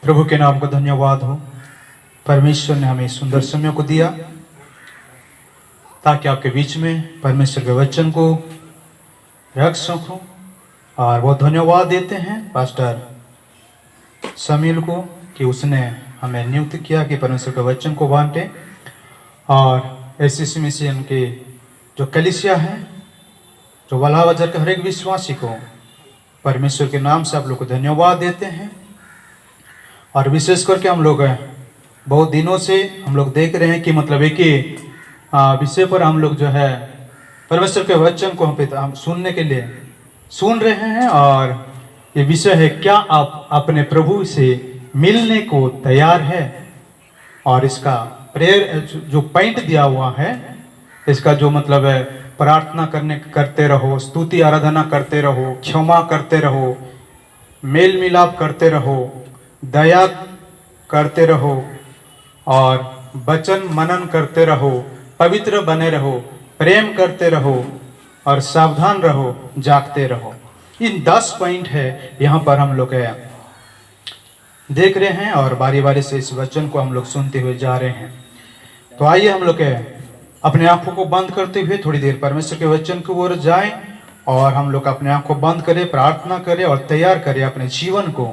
प्रभु के नाम को धन्यवाद हो। परमेश्वर ने हमें सुंदर समय को दिया ताकि आपके बीच में परमेश्वर के वचन को रख सकूं। और वो धन्यवाद देते हैं पास्टर समील को कि उसने हमें नियुक्त किया कि परमेश्वर के वचन को बांटे। और एससीसी मिशन के जो कलीसिया है, जो वाला बाजार के हर एक विश्वासी को परमेश्वर के नाम से आप लोग को धन्यवाद देते हैं। और विशेष करके हम लोग बहुत दिनों से हम लोग देख रहे हैं कि मतलब एक ही विषय पर हम लोग जो है परमेश्वर के वचन को हम सुनने के लिए सुन रहे हैं। और ये विषय है, क्या आप अपने प्रभु से मिलने को तैयार है। और इसका प्रेयर जो पॉइंट दिया हुआ है, इसका जो मतलब है, प्रार्थना करते रहो, स्तुति आराधना करते रहो, क्षमा करते रहो, मेल मिलाप करते रहो, दया करते रहो और वचन मनन करते रहो, पवित्र बने रहो, प्रेम करते रहो और सावधान रहो, जागते रहो। इन 10 पॉइंट है यहाँ पर हम लोग देख रहे हैं और बारी बारी से इस वचन को हम लोग सुनते हुए जा रहे हैं। तो आइए हम लोग अपने आंखों को बंद करते हुए थोड़ी देर परमेश्वर के वचन की ओर जाएं और हम लोग अपने आंखों को बंद करें, प्रार्थना करें और तैयार करें अपने जीवन को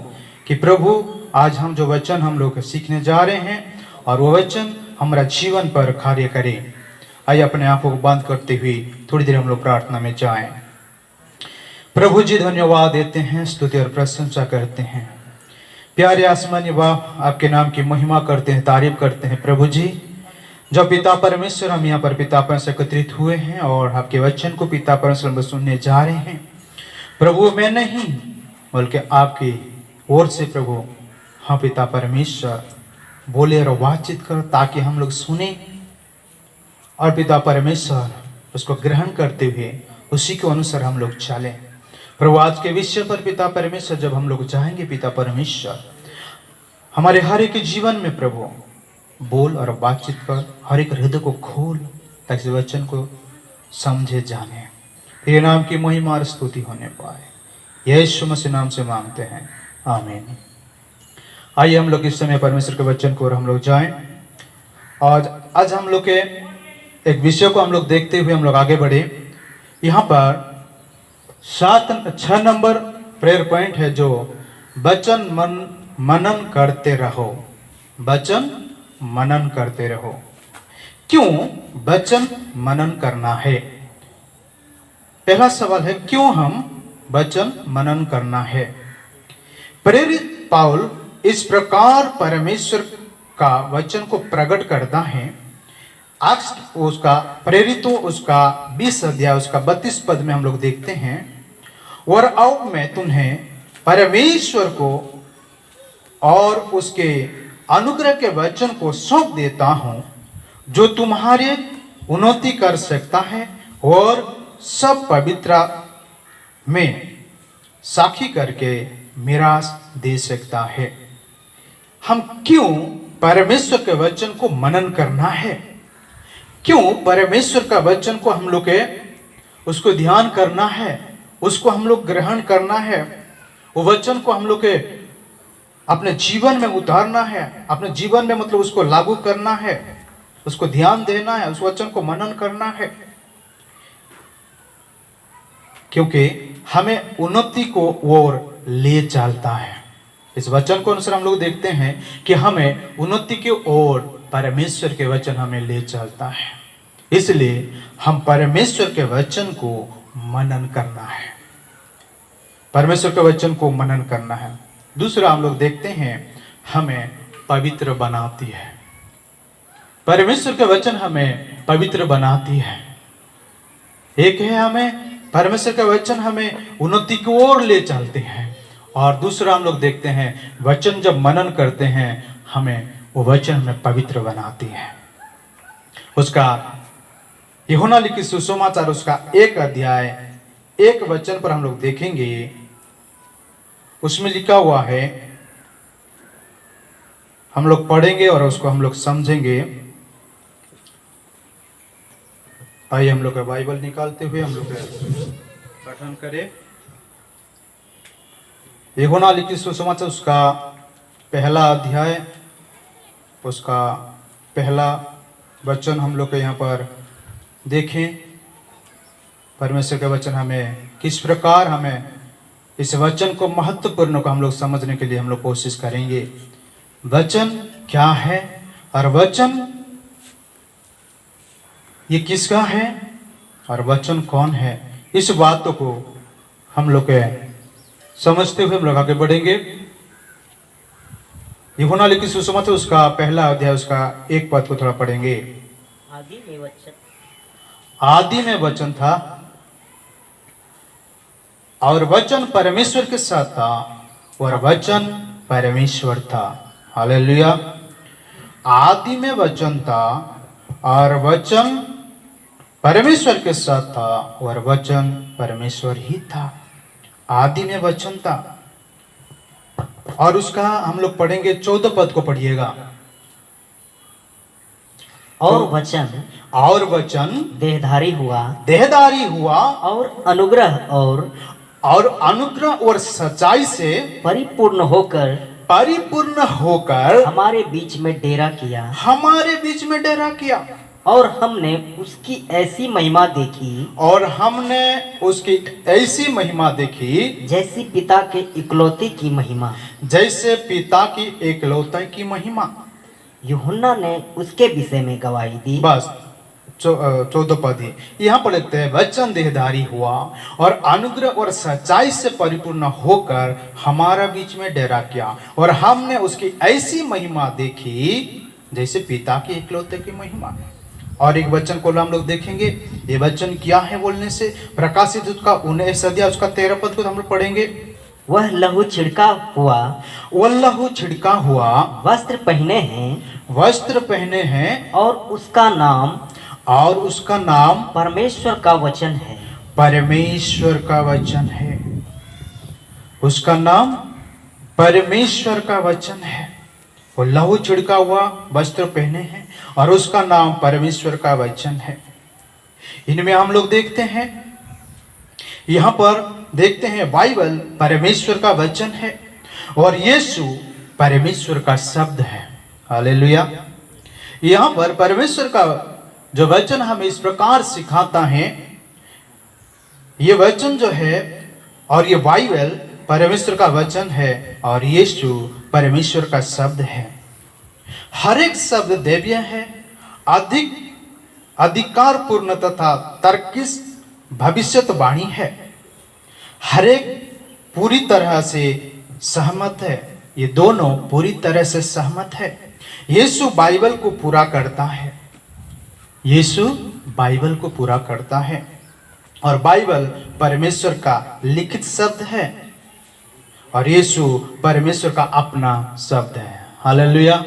कि प्रभु आज हम जो वचन हम लोग सीखने जा रहे हैं और वो वचन हमारा जीवन पर कार्य करे। आइए अपने आंखों को बंद करते हुए थोड़ी देर हम लोग प्रार्थना में जाएं। प्रभु जी धन्यवाद देते हैं, स्तुति और प्रशंसा करते हैं। प्यारे आसमानी बाप, आपके नाम की महिमा करते हैं, तारीफ करते हैं। प्रभु जी, जब पिता परमेश्वर हम यहाँ पर पिता परमेश्वर एकत्रित हुए हैं और आपके वचन को पिता परमेश्वर में सुनने जा रहे हैं, प्रभु मैं नहीं बल्कि आपकी ओर से प्रभु हाँ पिता परमेश्वर बोले और बातचीत करो ताकि हम लोग सुने और पिता परमेश्वर उसको ग्रहण करते हुए उसी के अनुसार हम लोग चलें। प्रभु आज के विषय पर पिता परमेश्वर जब हम लोग जाएंगे, पिता परमेश्वर हमारे हर एक जीवन में प्रभु बोल और बातचीत कर, हर एक हृदय को खोल ताकि वचन को समझे जाने, तेरे नाम की महिमा और स्तुति होने पाए। यीशु मसीह नाम से मांगते हैं, आमीन। आइए हम लोग इस समय परमेश्वर के वचन को और हम लोग जाएं और आज हम लोग के एक विषय को हम लोग देखते हुए हम लोग आगे बढ़े। यहाँ पर 6 नंबर प्रेयर पॉइंट है जो वचन मनन करते रहो। वचन मनन करते रहो। क्यों वचन मनन करना है? पहला सवाल है, क्यों हम वचन मनन करना है? प्रेरित पाउल इस प्रकार परमेश्वर का वचन को प्रकट करता है। अक्स उसका प्रेरितों उसका 20 अध्याय उसका 32 पद में हम लोग देखते हैं, और अब मैं तुम्हें परमेश्वर को और उसके अनुग्रह के वचन को सौंप देता हूं जो तुम्हारे उन्नति कर सकता है और सब पवित्र में साखी करके मिरास दे सकता है। हम क्यों परमेश्वर के वचन को मनन करना है? क्यों परमेश्वर का वचन को हम लोग उसको ध्यान करना है, उसको हम लोग ग्रहण करना है, वो वचन को हम लोग अपने जीवन में उतारना है, अपने जीवन में मतलब उसको लागू करना है, उसको ध्यान देना है, उस वचन को मनन करना है? क्योंकि हमें उन्नति को ओर ले चलता है। इस वचन को अनुसार हम लोग देखते हैं कि हमें उन्नति की ओर परमेश्वर के वचन हमें ले चलता है। इसलिए हम परमेश्वर के वचन को मनन करना है, परमेश्वर के वचन को मनन करना है। दूसरा हम लोग देखते हैं, हमें पवित्र बनाती है। परमेश्वर के वचन हमें पवित्र बनाती है। एक है, हमें परमेश्वर का वचन हमें उन्नति की ओर ले चलते हैं, और दूसरा हम लोग देखते हैं वचन जब मनन करते हैं हमें वो वचन हमें पवित्र बनाती है। उसका यूहन्ना लिखित सुसमाचार उसका 1 अध्याय 1 वचन पर हम लोग देखेंगे, उसमें लिखा हुआ है, हम लोग पढ़ेंगे और उसको हम लोग समझेंगे। आइए हम लोग का बाइबल निकालते हुए हम लोग पठन करें। यूहन्ना लिखित सुसमाचार उसका पहला अध्याय उसका पहला वचन हम लोग के यहाँ पर देखें। परमेश्वर का वचन हमें किस प्रकार हमें इस वचन को महत्वपूर्ण को हम लोग समझने के लिए हम लोग कोशिश करेंगे। वचन क्या है और वचन ये किसका है और वचन कौन है, इस बातों को हम लोग के समझते हुए हम लोग आगे बढ़ेंगे। यूहन्ना लिखित सुसमाचार उसका पहला अध्याय उसका 1 पद को थोड़ा पढ़ेंगे। आदि में वचन था और वचन परमेश्वर के साथ था और वचन परमेश्वर था। हालेलुया। आदि में वचन था और वचन परमेश्वर के साथ था और वचन परमेश्वर ही था। आदि में वचन था और उसका हम लोग पढ़ेंगे 14 पद को पढ़िएगा। और वचन देहधारी हुआ और अनुग्रह और सच्चाई से परिपूर्ण होकर हमारे बीच में डेरा किया और हमने उसकी ऐसी महिमा देखी जैसे पिता के इकलौते की महिमा। यूहन्ना ने उसके विषय में गवाही दी। बस 14 पद ही यहाँ पर लिखते हैं, वचन देहधारी हुआ और अनुग्रह और सच्चाई से परिपूर्ण होकर हमारा बीच में डेरा किया और हमने उसकी ऐसी महिमा देखी जैसे पिता के इकलौते की महिमा। और एक वचन को हम लोग देखेंगे, ये वचन क्या है बोलने से प्रकाशित उसका 19 अध्याय उसका 13 पद को हम लोग पढ़ेंगे। वह लहू छिड़का हुआ वस्त्र पहने हैं और उसका नाम परमेश्वर का वचन है। वो लहू छिड़का हुआ वस्त्र पहने हैं और उसका नाम परमेश्वर का वचन है। इनमें हम लोग देखते हैं, यहाँ पर देखते हैं बाइबल परमेश्वर का वचन है और यीशु परमेश्वर का शब्द है। हालेलुया। यहाँ पर परमेश्वर का जो वचन हमें इस प्रकार सिखाता है, ये वचन जो है और ये बाइबल परमेश्वर का वचन है और यीशु परमेश्वर का शब्द है। हर एक शब्द दैवीय है, अधिकार पूर्ण तथा तर्किस भविष्यवाणी है। हर एक पूरी तरह से सहमत है, ये दोनों पूरी तरह से सहमत है। यीशु बाइबल को पूरा करता है और बाइबल परमेश्वर का लिखित शब्द है और यीशु परमेश्वर का अपना शब्द है। हालेलुया।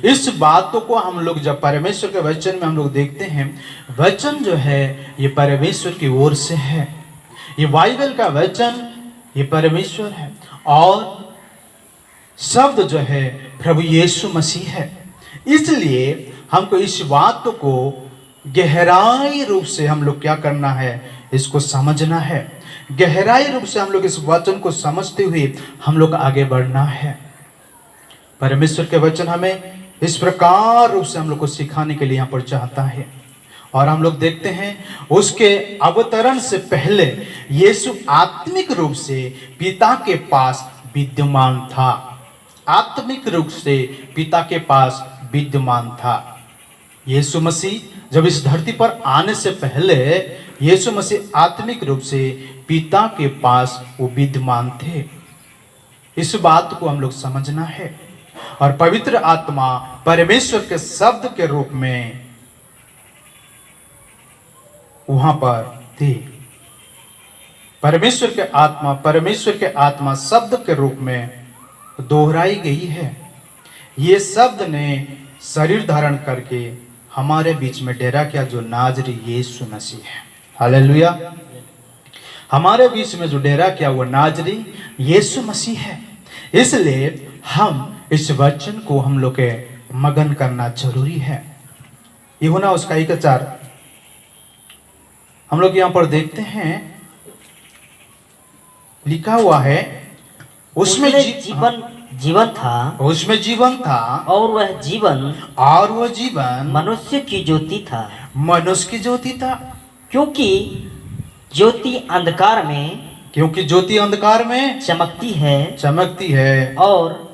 इस बातों को हम लोग जब परमेश्वर के वचन में हम लोग देखते हैं, वचन जो है ये परमेश्वर की ओर से है, ये बाइबल का वचन ये परमेश्वर है और शब्द जो है प्रभु यीशु मसीह है। इसलिए हमको इस बात को गहराई रूप से हम लोग क्या करना है, इसको समझना है। गहराई रूप से हम लोग इस वचन को समझते हुए हम लोग आगे बढ़ना है। परमेश्वर के वचन हमें इस प्रकार रूप से हम लोग को सिखाने के लिए यहाँ पर चाहता है। और हम लोग देखते हैं उसके अवतरण से पहले यीशु आत्मिक रूप से पिता के पास विद्यमान था। आत्मिक रूप से पिता के पास विद्यमान था। यीशु मसीह जब इस धरती पर आने से पहले यीशु मसीह आत्मिक रूप से पिता के पास वो विद्यमान थे। इस बात को हम लोग समझना है। और पवित्र आत्मा परमेश्वर के शब्द के रूप में वहां पर थी। परमेश्वर के आत्मा शब्द के रूप में दोहराई गई है। ये शब्द ने शरीर धारण करके हमारे बीच में डेरा किया, जो नाजरी यीशु मसीह है। हालेलुया। हमारे बीच में जो डेरा किया वो नाजरी यीशु मसीह है। इसलिए हम इस वचन को हम लोग के मगन करना जरूरी है। यूहन्ना उसका 1:4 हम लोग यहाँ पर देखते हैं, लिखा हुआ है उसमें जीवन था उसमें जीवन था और वह जीवन और वो जीवन मनुष्य की ज्योति था। मनुष्य की ज्योति था। क्योंकि ज्योति अंधकार में क्योंकि ज्योति अंधकार में चमकती है चमकती है और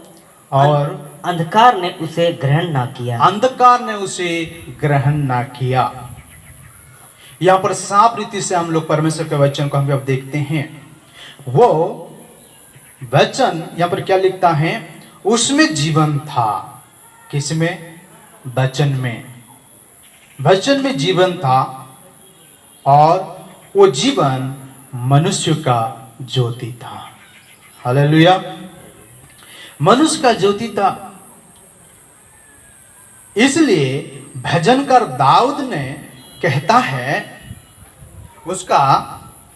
अंधकार ने उसे ग्रहण ना किया। अंधकार ने उसे ग्रहण ना किया। यहाँ पर साफ रीति से हम लोग परमेश्वर के वचन को हम अब देखते हैं। वो वचन यहाँ पर क्या लिखता है, उसमें जीवन था। किसमें? वचन में। वचन में जीवन था और वो जीवन मनुष्य का ज्योति था। हालेलुया। मनुष्य का ज्योति था। इसलिए भजनकार दाऊद ने कहता है, उसका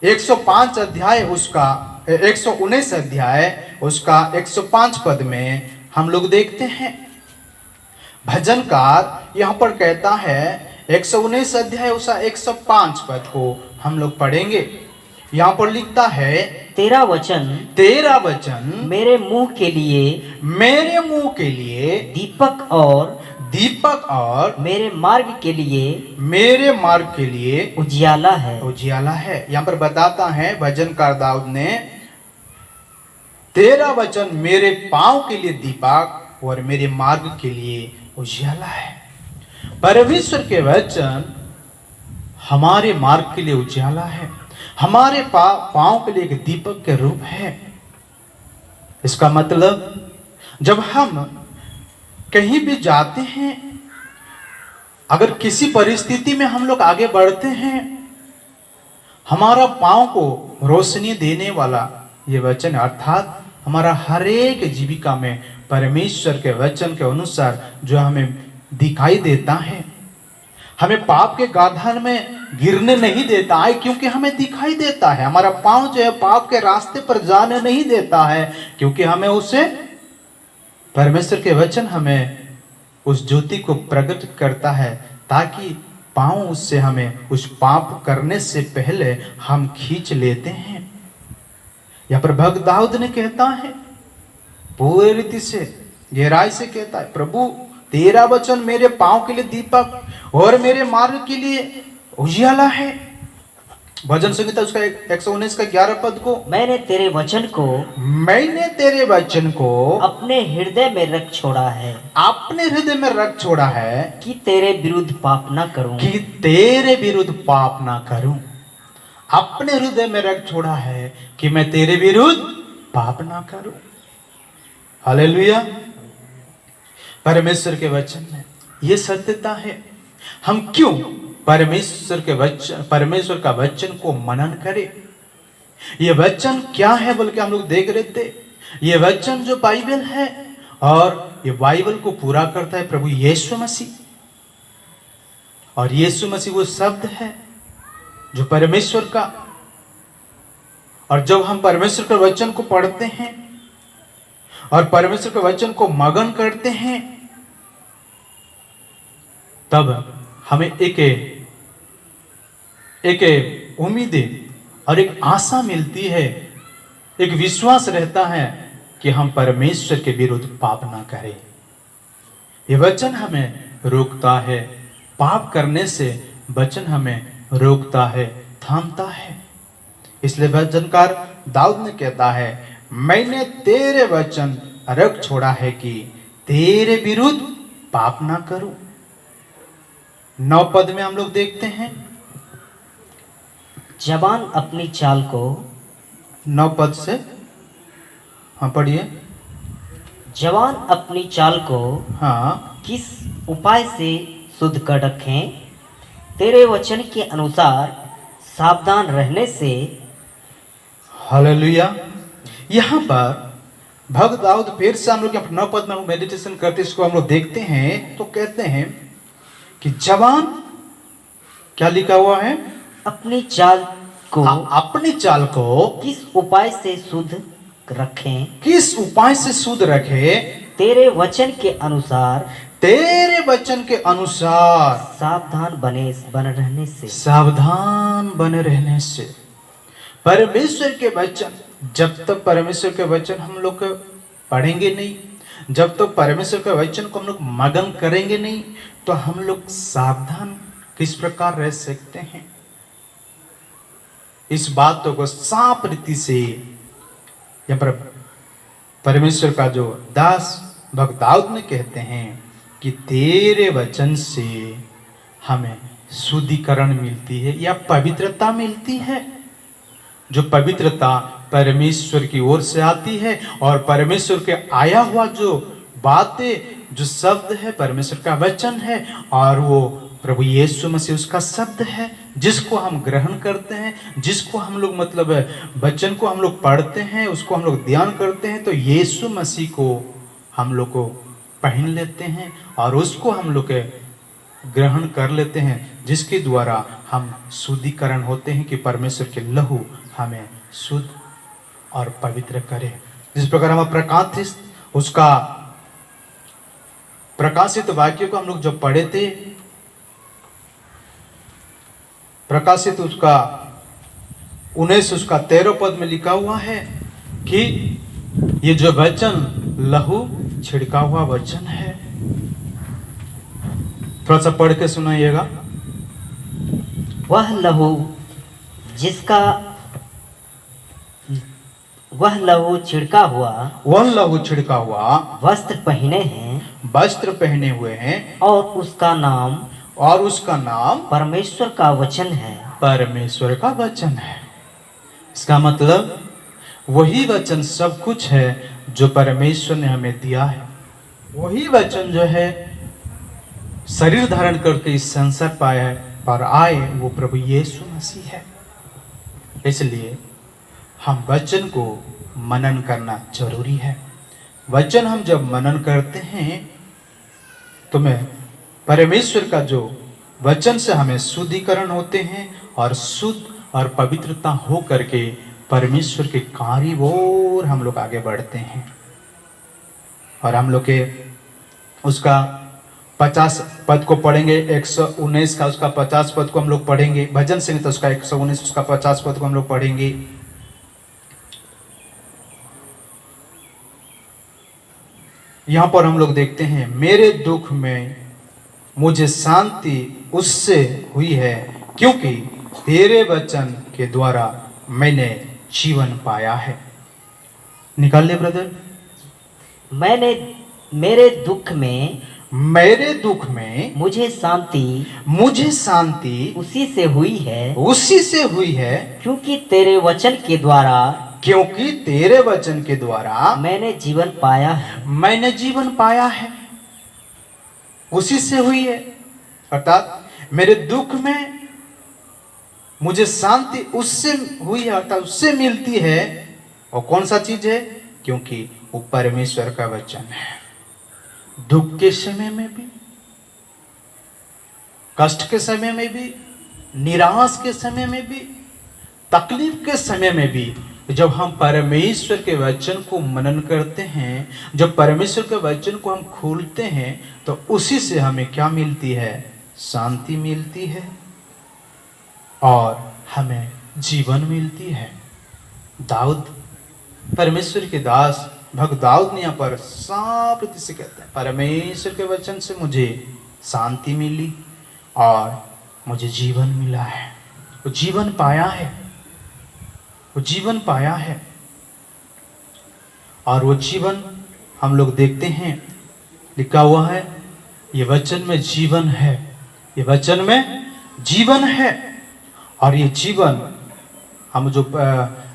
105 अध्याय, उसका 119 अध्याय, उसका 105 पद में हम लोग देखते हैं। भजनकार यहाँ पर कहता है, 119 अध्याय उसका 105 पद को हम लोग पढ़ेंगे। यहाँ पर लिखता है, तेरा वचन मेरे मुंह के लिए दीपक और मेरे मार्ग के लिए उजियाला है। यहाँ पर बताता है भजनकार दाऊद ने, तेरा वचन मेरे पांव के लिए दीपक और मेरे मार्ग के लिए उजियाला है। परमेश्वर के वचन हमारे मार्ग के लिए उजियाला है, हमारे पांव के लिए एक दीपक के रूप है। इसका मतलब जब हम कहीं भी जाते हैं, अगर किसी परिस्थिति में हम लोग आगे बढ़ते हैं, हमारा पांव को रोशनी देने वाला ये वचन, अर्थात हमारा हर एक जीविका में परमेश्वर के वचन के अनुसार जो हमें दिखाई देता है, हमें पाप के गाधार में गिरने नहीं देता है, क्योंकि हमें दिखाई देता है। हमारा पांव जो है पाप के रास्ते पर जाने नहीं देता है, क्योंकि हमें उसे, परमेश्वर के वचन हमें उस ज्योति को प्रकट करता है, ताकि पांव उससे हमें उस पाप करने से पहले हम खींच लेते हैं। यहाँ पर भक्त दाऊद ने कहता है, पूरी रीति से गहराई से कहता है, प्रभु तेरा वचन मेरे पांव के लिए दीपक और मेरे मार्ग के लिए उजियाला है। भजन संहिता उसका 119 का 11 पद को, मैंने तेरे वचन को अपने हृदय में रख छोड़ा है कि तेरे विरुद्ध पाप ना करूं। अपने हृदय में रख छोड़ा है कि मैं तेरे विरुद्ध पाप ना करूं। हालेलुया। परमेश्वर के वचन में ये सत्यता है। हम क्यों परमेश्वर का वचन को मनन करें? ये वचन क्या है बोल के हम लोग देख रहे थे। ये वचन जो बाइबल है, और ये बाइबल को पूरा करता है प्रभु यीशु मसीह। और यीशु मसीह वो शब्द है जो परमेश्वर का, और जब हम परमेश्वर के वचन को पढ़ते हैं और परमेश्वर के वचन को मगन करते हैं, तब हमें एक उम्मीद और एक आशा मिलती है, एक विश्वास रहता है कि हम परमेश्वर के विरुद्ध पाप ना करें। ये वचन हमें रोकता है पाप करने से, वचन हमें रोकता है, थामता है। इसलिए वचनकार दाऊद ने कहता है, मैंने तेरे वचन रख छोड़ा है कि तेरे विरुद्ध पाप ना करूं। 9 पद में हम लोग देखते हैं, जवान अपनी चाल को, 9 पद से हाँ पढ़िए। जवान अपनी चाल को हाँ किस उपाय से शुद्ध कर रखें, तेरे वचन के अनुसार सावधान रहने से। हालेलुया। यहाँ पर भक्त दाऊद फिर से हम लोग 9 पद में मेडिटेशन करते इसको हम लोग देखते हैं, तो कहते हैं कि जवान, क्या लिखा हुआ है, अपनी चाल को किस उपाय से शुद्ध रखें, किस उपाय से शुद्ध रखे, तेरे वचन के अनुसार सावधान बने रहने से। परमेश्वर के वचन, जब तक परमेश्वर के वचन हम लोग पढ़ेंगे नहीं, जब तक परमेश्वर के वचन को हम लोग मगन करेंगे नहीं, तो हम लोग सावधान किस प्रकार रह सकते हैं। इस बातों को साफ रीति से यहाँ पर परमेश्वर का जो दास भक्त दाऊद ने कहते हैं कि तेरे वचन से हमें शुद्धिकरण मिलती है या पवित्रता मिलती है। जो पवित्रता परमेश्वर की ओर से आती है और परमेश्वर के आया हुआ जो बातें जो शब्द है परमेश्वर का वचन है और वो प्रभु यीशु मसीह उसका शब्द है, जिसको हम ग्रहण करते हैं, जिसको हम लोग मतलब वचन को हम लोग पढ़ते हैं, उसको हम लोग ध्यान करते हैं, तो यीशु मसीह को हम लोग को पहन लेते हैं और उसको हम लोग ग्रहण कर लेते हैं, जिसके द्वारा हम शुद्धिकरण होते हैं कि परमेश्वर के लहू हमें शुद्ध और पवित्र करे। जिस प्रकार हम प्रकाशित वाक्य को हम लोग जब पढ़े थे, प्रकाशित उसका 19 उसका 13 पद में लिखा हुआ है कि ये जो वचन लहू छिड़का हुआ वचन है। थोड़ा सा पढ़ के सुनाइएगा। वह लहू छिड़का हुआ वस्त्र पहने हुए हैं और उसका नाम परमेश्वर का वचन है। इसका मतलब वही वचन सब कुछ है जो परमेश्वर ने हमें दिया है। वही वचन जो है शरीर धारण करके इस संसार पर आए, वो प्रभु यीशु मसीह है। इसलिए हम वचन को मनन करना जरूरी है। वचन हम जब मनन करते हैं तो परमेश्वर का जो वचन से हमें शुद्धिकरण होते हैं और शुद्ध और पवित्रता हो करके परमेश्वर के कार्य ओर हम लोग आगे बढ़ते हैं। और हम लोग के उसका 50 पद को पढ़ेंगे, 119 का उसका 50 पद को हम लोग पढ़ेंगे। भजन संहिता उसका 119 उसका 50 पद को हम लोग पढ़ेंगे। यहां पर हम लोग देखते हैं, मेरे दुख में मुझे शांति उससे हुई है क्योंकि तेरे वचन के द्वारा मैंने जीवन पाया है। निकाल ले ब्रदर। मेरे दुख में मुझे शांति उसी से हुई है क्योंकि तेरे वचन के द्वारा मैंने जीवन पाया है। उसी से हुई है, अर्थात मेरे दुख में मुझे शांति उससे हुई है, अर्थात उससे मिलती है। और कौन सा चीज है? क्योंकि वो परमेश्वर का वचन है। दुख के समय में भी, कष्ट के समय में भी, निराश के समय में भी, तकलीफ के समय में भी, जब हम परमेश्वर के वचन को मनन करते हैं, जब परमेश्वर के वचन को हम खोलते हैं, तो उसी से हमें क्या मिलती है? शांति मिलती है और हमें जीवन मिलती है। दाऊद, परमेश्वर के दास भक्त दाऊद ने यहाँ पर साफ रीति से कहते हैं, परमेश्वर के वचन से मुझे शांति मिली और मुझे जीवन मिला है। वो जीवन पाया है और वो जीवन हम लोग देखते हैं, लिखा हुआ है, ये वचन में जीवन है, ये वचन में जीवन है। और ये जीवन हम जो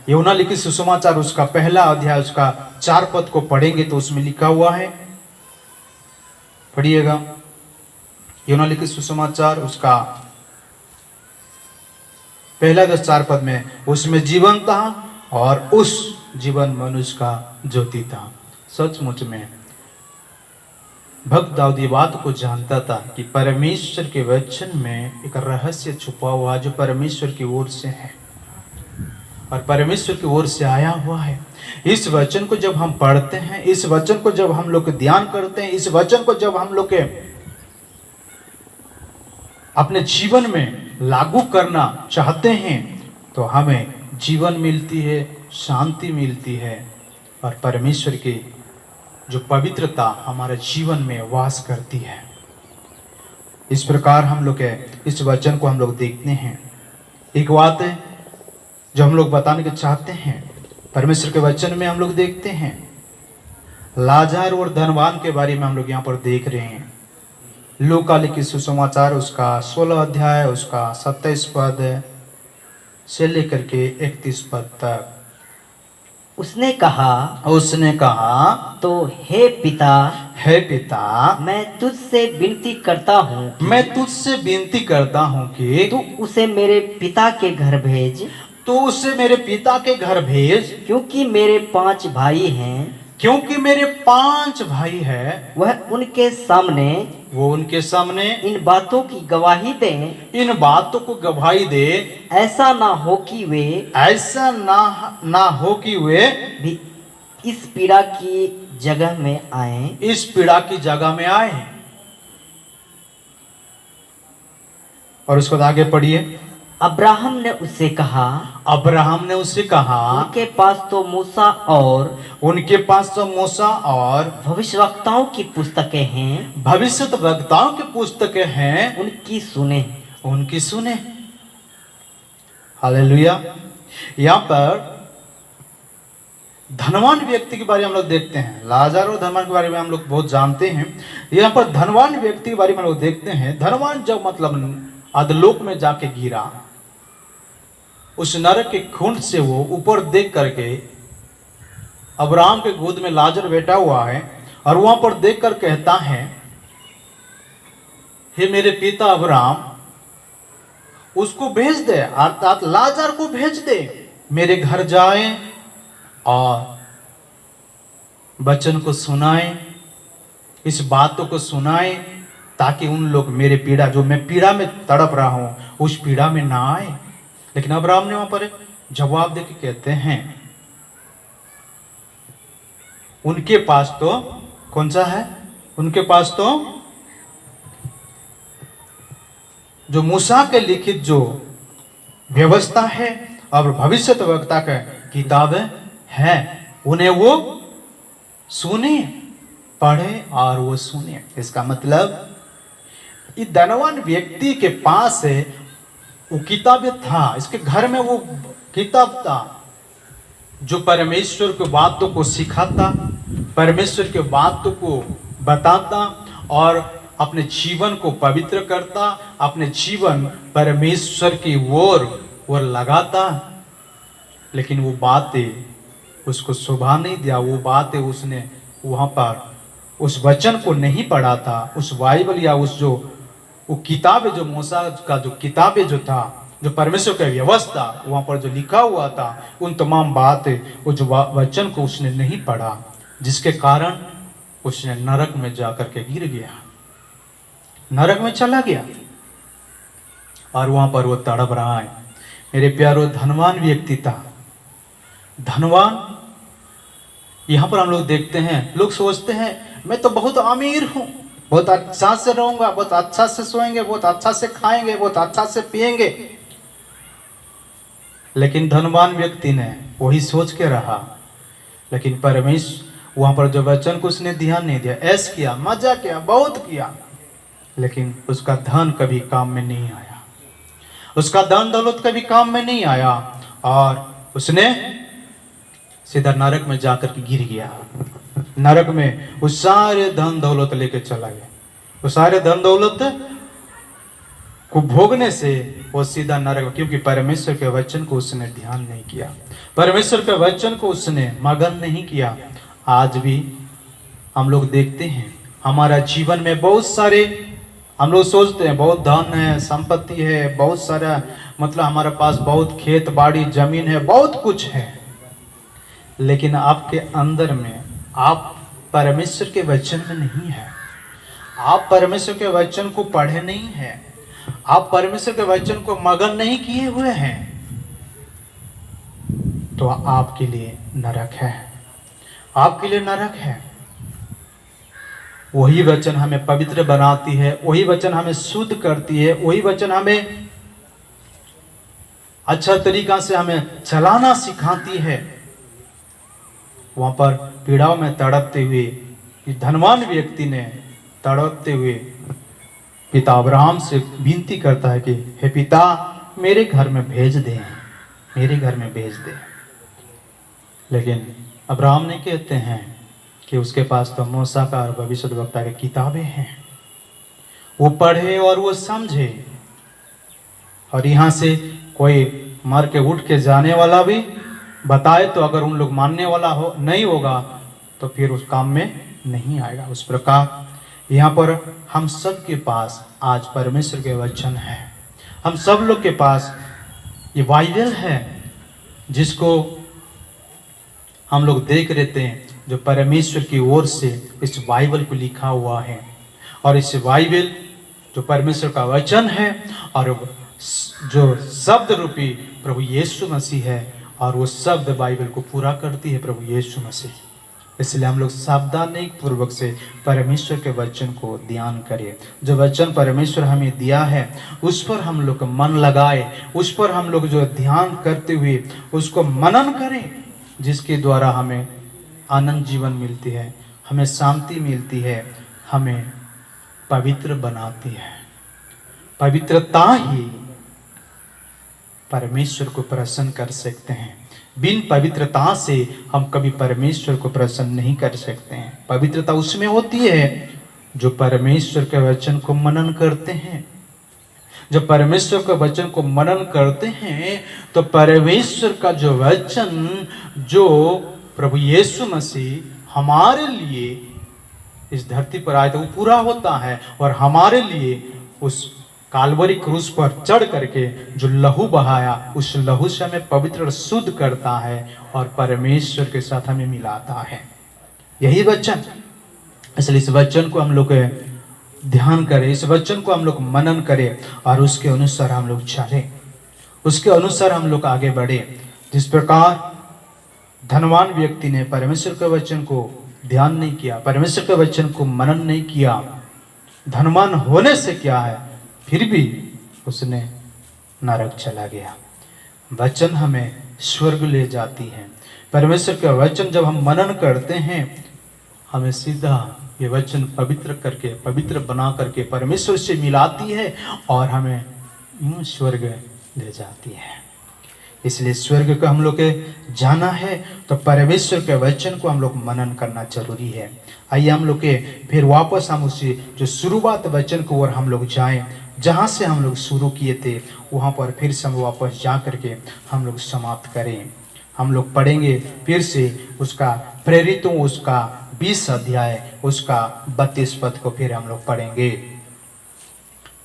यूहन्ना लिखित सुसमाचार उसका 1 अध्याय उसका 4 पद को पढ़ेंगे तो उसमें लिखा हुआ है, पढ़िएगा। यूहन्ना लिखित सुसमाचार उसका 1-4 पद में, उसमें जीवन था और उस जीवन मनुष्य का ज्योति था। सचमुच में भक्त दाऊद ये बात को जानता था कि परमेश्वर के वचन में एक रहस्य छुपा हुआ जो परमेश्वर की ओर से है और परमेश्वर की ओर से आया हुआ है। इस वचन को जब हम पढ़ते हैं, इस वचन को जब हम लोग ध्यान करते हैं, इस वचन को जब हम लोग अपने जीवन में लागू करना चाहते हैं, तो हमें जीवन मिलती है, शांति मिलती है और परमेश्वर के जो पवित्रता हमारे जीवन में वास करती है। इस प्रकार हम लोग इस वचन को हम लोग देखते हैं। एक बात है जो हम लोग बताने के चाहते हैं, परमेश्वर के वचन में हम लोग देखते हैं लाजर और धनवान के बारे में हम लोग यहाँ पर देख रहे हैं। लूका लिखित सुसमाचार उसका 16 अध्याय उसका 27 पद से लेकर के 31 पद तक। उसने कहा, तो हे पिता, मैं तुझसे विनती करता हूँ कि तू उसे मेरे पिता के घर भेज, क्योंकि मेरे 5 भाई हैं। वह उनके सामने इन बातों को गवाही दे, ऐसा ना हो कि वे भी इस पीड़ा की जगह में आए। और उसको आगे पढ़िए। अब्राहम ने उससे कहा, उनके पास तो मूसा और भविष्यवक्ताओं की पुस्तकें हैं, उनकी सुने। हालेलुया। यहाँ पर धनवान व्यक्ति के बारे में हम लोग देखते हैं। लाजर और धनवान के बारे में हम लोग बहुत जानते हैं। यहाँ पर धनवान व्यक्ति के बारे में हम लोग देखते हैं। धनवान जब मतलब अधलोक में जाके गिरा, उस नरक के खूंट से वो ऊपर देख करके अब्राहम के गोद में लाजर बैठा हुआ है और वहां पर देख कर कहता है, हे मेरे पिता अब्राहम, उसको भेज दे, अर्थात लाजर को भेज दे, मेरे घर जाए और वचन को सुनाए, इस बातों को सुनाए, ताकि उन लोग मेरे पीड़ा, जो मैं पीड़ा में तड़प रहा हूं, उस पीड़ा में ना आए। लेकिन अब्राहम ने वहां पर जवाब देके कहते हैं, उनके पास तो कौन सा है? उनके पास तो जो मूसा के लिखित जो व्यवस्था है और भविष्यवक्ता का किताब है, उन्हें वो सुने, पढ़े और वो सुने। इसका मतलब इस धनवान व्यक्ति के पास है वो किताब था, इसके घर में वो किताब था जो परमेश्वर की बातों को सिखाता, परमेश्वर की बातों को बताता और अपने जीवन को पवित्र करता, अपने जीवन परमेश्वर की ओर लगाता। लेकिन वो बातें उसको शोभा नहीं दिया, वो बातें उसने वहाँ पर उस वचन को नहीं पढ़ा था, उस बाइबल या उस जो वो किताबें, जो मूसा का जो किताबें जो था, जो परमेश्वर का व्यवस्था वहाँ पर जो लिखा हुआ था, उन तमाम बातें, वो जो वचन को उसने नहीं पढ़ा, जिसके कारण उसने नरक में जाकर के गिर गया, नरक में चला गया और वहाँ पर वो तड़प रहा है। मेरे प्यारो, धनवान व्यक्ति था। धनवान यहाँ पर हम लोग देखते हैं, लोग सोचते हैं मैं तो बहुत अमीर हूँ, बहुत अच्छा से रहूंगा, बहुत अच्छा से सोएंगे, बहुत अच्छा से खाएंगे, बहुत अच्छा से पिएंगे। लेकिन धनवान व्यक्ति ने वही सोच के रहा, लेकिन परमेश्वर वहां पर जो वचन को उसने ध्यान नहीं दिया, ऐश किया, मजा किया, बहुत किया, लेकिन उसका धन कभी काम में नहीं आया, उसका धन दौलत कभी काम में नहीं आया और उसने सीधा नरक में जाकर के गिर गया। नरक में वो सारे धन दौलत लेके चला गया। वो सारे धन दौलत को भोगने से वो सीधा नरक, क्योंकि परमेश्वर के वचन को उसने ध्यान नहीं किया, परमेश्वर के वचन को उसने मगन नहीं किया। आज भी हम लोग देखते हैं हमारा जीवन में बहुत सारे, हम लोग सोचते हैं बहुत धन है, संपत्ति है, बहुत सारा, मतलब हमारे पास बहुत खेत बाड़ी जमीन है, बहुत कुछ है, लेकिन आपके अंदर में आप परमेश्वर के वचन में नहीं है, आप परमेश्वर के वचन को पढ़े नहीं है, आप परमेश्वर के वचन को मगन नहीं किए हुए हैं, तो आपके लिए नरक है, आपके लिए नरक है। वही वचन हमें पवित्र बनाती है, वही वचन हमें शुद्ध करती है, वही वचन हमें अच्छा तरीका से हमें चलाना सिखाती है। वहां पर पीड़ाओं में तड़पते हुए इस धनवान व्यक्ति ने तड़पते हुए पिता अब्राहम से विनती करता है कि हे पिता, मेरे घर में भेज दे, मेरे घर में भेज दे। लेकिन अब्राहम ने कहते हैं कि उसके पास तो मूसा का और भविष्यद्वक्ता की किताबें हैं, वो पढ़े और वो समझे। और यहाँ से कोई मर के उठ के जाने वाला भी बताए तो अगर उन लोग मानने वाला हो नहीं होगा तो फिर उस काम में नहीं आएगा। उस प्रकार यहाँ पर हम सब के पास आज परमेश्वर के वचन है। हम सब लोग के पास ये बाइबल है जिसको हम लोग देख रहते हैं, जो परमेश्वर की ओर से इस बाइबल को लिखा हुआ है। और इस बाइबल जो परमेश्वर का वचन है और जो शब्द रूपी प्रभु यीशु मसीह है, और वो शब्द बाइबल को पूरा करती है प्रभु यीशु मसीह। इसलिए हम लोग सावधानी पूर्वक से परमेश्वर के वचन को ध्यान करें। जो वचन परमेश्वर हमें दिया है उस पर हम लोग मन लगाए, उस पर हम लोग जो ध्यान करते हुए उसको मनन करें, जिसके द्वारा हमें आनंद जीवन मिलती है, हमें शांति मिलती है, हमें पवित्र बनाती है। पवित्रता ही परमेश्वर को प्रसन्न कर सकते हैं। बिन पवित्रता से हम कभी परमेश्वर को प्रसन्न नहीं कर सकते हैं। पवित्रता उसमें होती है जो परमेश्वर के वचन को मनन करते हैं। जब परमेश्वर के वचन को मनन करते हैं तो परमेश्वर का जो वचन, जो प्रभु यीशु मसीह हमारे लिए इस धरती पर आए थे, वो पूरा होता है। और हमारे लिए उस काल्वरी क्रूस पर चढ़ करके जो लहू बहाया, उस लहू से हमें पवित्र और शुद्ध करता है और परमेश्वर के साथ हमें मिलाता है। यही वचन, इसलिए इस वचन को हम लोग ध्यान करें, इस वचन को हम लोग मनन करें और उसके अनुसार हम लोग चलें, उसके अनुसार हम लोग आगे बढ़े। जिस प्रकार धनवान व्यक्ति ने परमेश्वर के वचन को ध्यान नहीं किया, परमेश्वर के वचन को मनन नहीं किया, धनवान होने से क्या है, फिर भी उसने नरक चला गया। वचन हमें स्वर्ग ले जाती है। परमेश्वर का वचन जब हम मनन करते हैं, हमें सीधा ये वचन पवित्र करके, पवित्र बना करके परमेश्वर से मिलाती है और हमें यूं स्वर्ग ले जाती है। इसलिए स्वर्ग को हम लोग के जाना है तो परमेश्वर के वचन को हम लोग मनन करना जरूरी है। आइए हम लोग के फिर वापस हम उसी जो शुरुआत वचन को और हम लोग जाएं, जहाँ से हम लोग शुरू किए थे वहाँ पर फिर से हम वापस जा करके हम लोग समाप्त करें। हम लोग पढ़ेंगे फिर से उसका प्रेरितों उसका 20 अध्याय उसका 32 पद को फिर हम लोग पढ़ेंगे।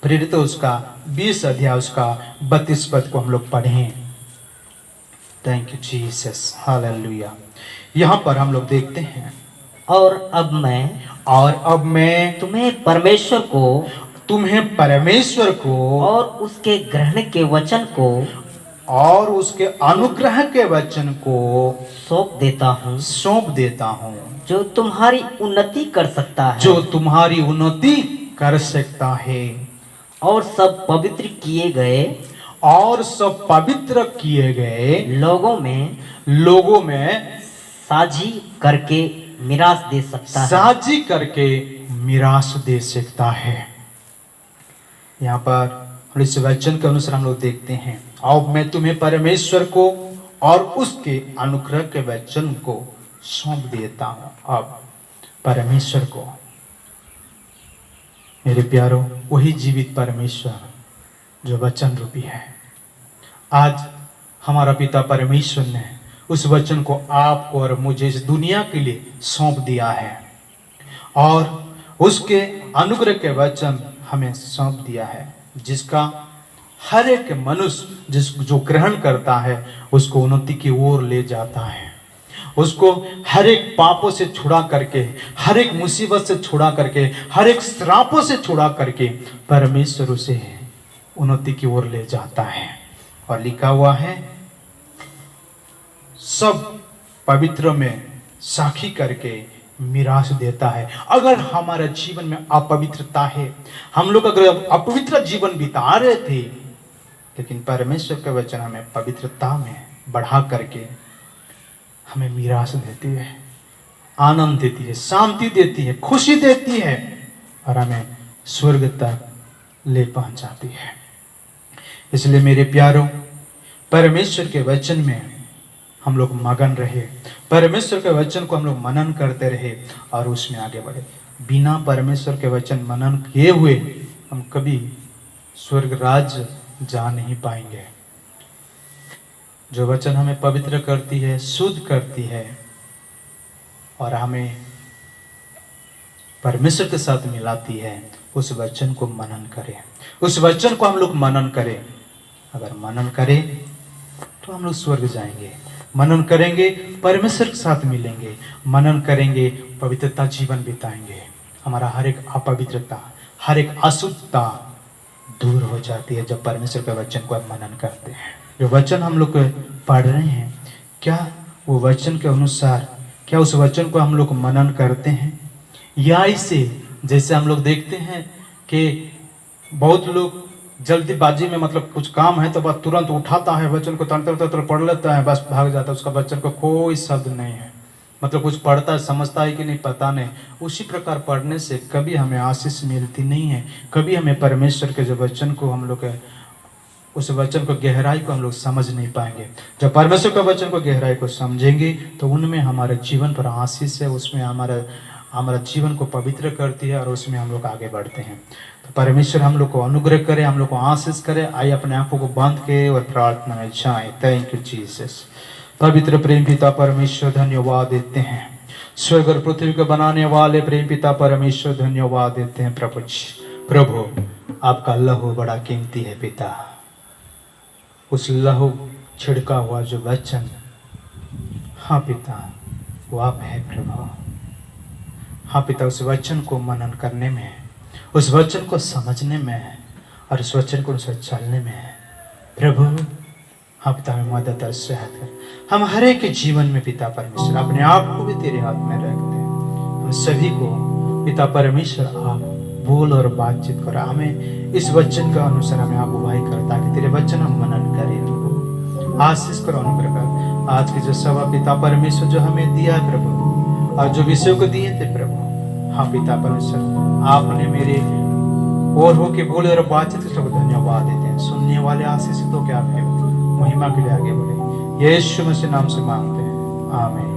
प्रेरितों उसका 20 अध्याय उसका 32 पद को हम लोग पढ़ें। Thank you Jesus, hallelujah. यहाँ पर हम लोग देखते हैं, और अब मैं तुम्हें परमेश्वर को और उसके ग्रहण के वचन को और उसके अनुग्रह के वचन को सौंप देता हूँ, जो तुम्हारी उन्नति कर सकता है, और सब पवित्र किए गए लोगों में साझी करके मिरास दे सकता है। यहाँ पर इस वचन के अनुसार हम लोग देखते हैं, अब मैं तुम्हें परमेश्वर को और उसके अनुग्रह के वचन को सौंप देता हूँ। अब परमेश्वर को, मेरे प्यारों, वही जीवित परमेश्वर जो वचन रूपी है। आज हमारा पिता परमेश्वर ने उस वचन को आपको और मुझे इस दुनिया के लिए सौंप दिया है और उसके अनुग्रह के वचन हमें सौंप दिया है, जिसका हर एक मनुष्य जो ग्रहण करता है उसको उन्नति की ओर ले जाता है, उसको हर एक पापों से छुड़ा करके, हर एक मुसीबत से छुड़ा करके, हर एक श्रापों से छुड़ा करके परमेश्वर उसे उन्नति की ओर ले जाता है। और लिखा हुआ है, सब पवित्र में साखी करके मिरास देता है। अगर हमारे जीवन में अपवित्रता है, हम लोग अगर अपवित्र जीवन बिता रहे थे, लेकिन परमेश्वर का वचन हमें पवित्रता में बढ़ा करके हमें मिरास देती है। आनंद देती है, शांति देती है, खुशी देती है और हमें स्वर्ग तक ले पहुंचाती है। इसलिए मेरे प्यारों, परमेश्वर के वचन में हम लोग मगन रहे, परमेश्वर के वचन को हम लोग मनन करते रहे और उसमें आगे बढ़े। बिना परमेश्वर के वचन मनन किए हुए हम कभी स्वर्ग राज्य जा नहीं पाएंगे। जो वचन हमें पवित्र करती है, शुद्ध करती है और हमें परमेश्वर के साथ मिलाती है, उस वचन को मनन करें, उस वचन को हम लोग मनन करें। अगर मनन करें तो हम लोग स्वर्ग जाएंगे, मनन करेंगे परमेश्वर के साथ मिलेंगे, मनन करेंगे पवित्रता जीवन बिताएंगे। हमारा हर एक अपवित्रता, हर एक अशुद्धता दूर हो जाती है जब परमेश्वर के वचन को हम मनन करते हैं। जो वचन हम लोग पढ़ रहे हैं, क्या वो वचन के अनुसार, क्या उस वचन को हम लोग मनन करते हैं? या इसे जैसे हम लोग देखते हैं कि बहुत लोग जल्दीबाजी में, मतलब कुछ काम है तो बस तुरंत उठाता है वचन को, तुरंत पढ़ लेता है, बस भाग जाता है, उसका वचन को कोई शब्द नहीं है, मतलब कुछ पढ़ता है, समझता है कि नहीं पता नहीं। उसी प्रकार पढ़ने से कभी हमें आशीष मिलती नहीं है, कभी हमें परमेश्वर के जो वचन को हम लोग उस वचन को गहराई को हम लोग समझ नहीं पाएंगे। जब परमेश्वर के वचन को गहराई को समझेंगे तो उनमें हमारे जीवन पर आशीष है, उसमें हमारा जीवन को पवित्र करती है और उसमें हम लोग आगे बढ़ते हैं। तो परमेश्वर हम लोग को अनुग्रह करे, हम लोग को आशीष करे। आइए अपने आंखों को बंद के और प्रार्थना में जाएं। Thank you Jesus. पवित्र प्रेम पिता परमेश्वर, धन्यवाद देते हैं। स्वर्ग और पृथ्वी को बनाने वाले प्रेम पिता परमेश्वर, धन्यवाद देते हैं प्रभु जी। प्रभु, आपका लहू बड़ा कीमती है पिता। उस लहू छिड़का हुआ जो वचन, हाँ पिता, वो आप है प्रभु। हाँ पिता, उस वचन को मनन करने में, उस वचन को समझने में और उस वचन को उनसे चलने में प्रभु, हाँ पिता, हमें मदद और सहायता कर। हम हर एक के जीवन में पिता परमेश्वर अपने आप को भी तेरे हाथ में रखते हैं। हम सभी को पिता परमेश्वर आप बोल और बातचीत करो, हमें इस वचन का अनुसार हमें आप अगुवाई कर, ताकि तेरे वचन हम मनन करें। आशीष करो, अनुग्रह कर। आज की जो सभा पिता परमेश्वर जो हमें दिया है प्रभु, और जो विषयों को दिए थे प्रभु, हाँ पिता परमेश्वर, आपने मेरे और हो के बोले और बातचीत के सब धन्यवाद देते हैं। सुनने वाले आशीषित हो के आप महिमा के लिए आगे बढ़े। यीशु मसीह नाम से मांगते हैं, आमीन।